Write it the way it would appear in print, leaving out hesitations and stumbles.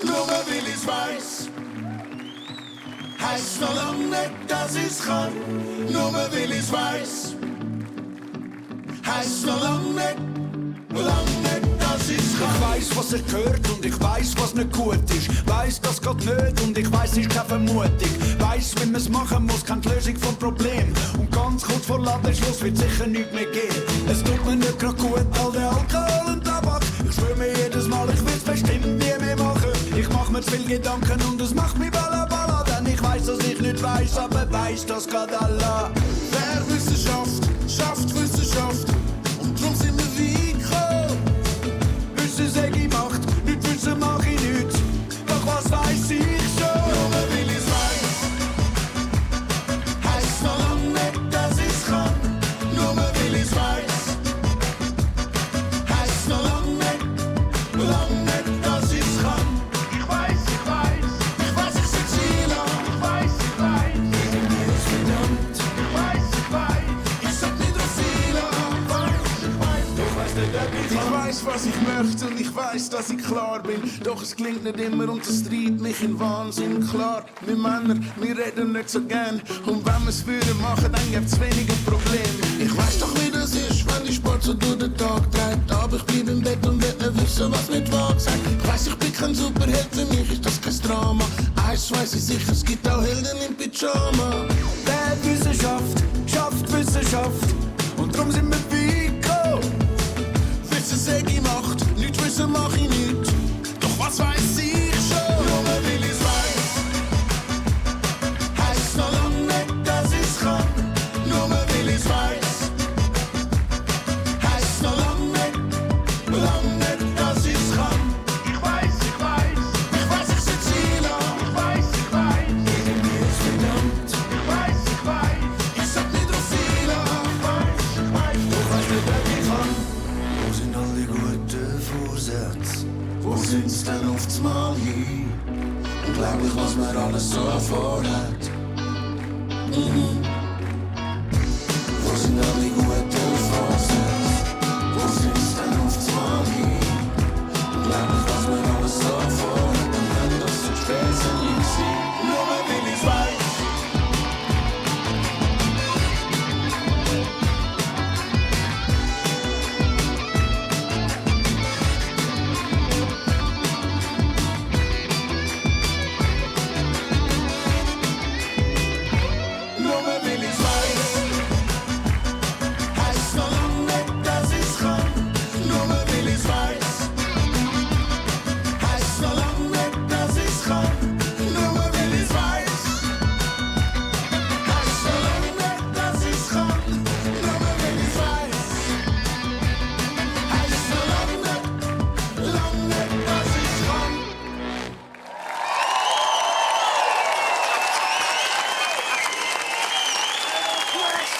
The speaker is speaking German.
Nur weil ich's weiß, heißt noch lang nicht, dass ich's kann. Nur weil ich's weiß, heißt noch lang nicht, dass ich's kann. Ich weiss, was ich gehört und ich weiss, was nicht gut ist. Weiss, das geht nicht und ich weiss, ist keine Vermutung. Weiss, wie man's machen muss, kennt die Lösung vom Problem. Und ganz kurz vor Ladenschluss wird sicher nichts mehr gehen. Es tut mir nicht grad gut, all der Alkohol und Tabak. Ich schwör mir jedes Mal, ich will's bestimmt nie mehr machen. Ich mach mir zu viel Gedanken und es macht mich balla. Denn ich weiss, dass ich nicht weiss, aber weiss, das geht Allah. Wer Wissenschaft schafft Wissenschaft und drum sind wir weit gekommen. Wissen sag ich Macht, nicht wissen mach ich nichts. Doch was weiss ich schon? Nur weil ich's weiß, heißt noch lang nicht, dass ich's kann. Nur weil ich's weiß, heißt noch lang nicht, dass ich's kann. Ich weiß, ich sitz hier lang. Irgendwie ist verdammt. Ich sag nicht drauf viel an. Ich weiß nicht, ob ich Ich weiss, was ich möchte und ich weiss, dass ich klar bin. Doch es klingt nicht immer und es treibt mich in Wahnsinn. Klar, wir Männer, wir reden nicht so gern. Und wenn wir's würden machen, dann gibt's weniger Probleme. Ich weiß doch, wie das ist, wenn die Sport so durch den Tag treibt. Aber ich bleib im Bett und will nicht wissen, was nicht wahr sagt. Ich weiß, ich bin kein Superheld, für mich ist das kein Drama. Eins weiß ich sicher, es gibt auch Helden im Pyjama. Wer Wissenschaft schafft Wissenschaft. Und drum sind wir weit gekommen. Wissen sag ich Macht, nicht wissen mach ich nicht. Doch was weiß ich schon? Nur weil ich's weiß, heißt noch lang nicht, dass ich's kann. Nur weil ich's weiß, heißt noch lang nicht, dass ich's kann. Ich weiß, ich sitz hier lang. Irgendwie ist verdammt. Ich sag nicht drauf viel an. Doch weißt nicht, wer ich kann. Wo sind all die guten Vorsätze? Wo sind's denn oft's mal hin? Unglaublich, was man alles so vorhat. Wo sind all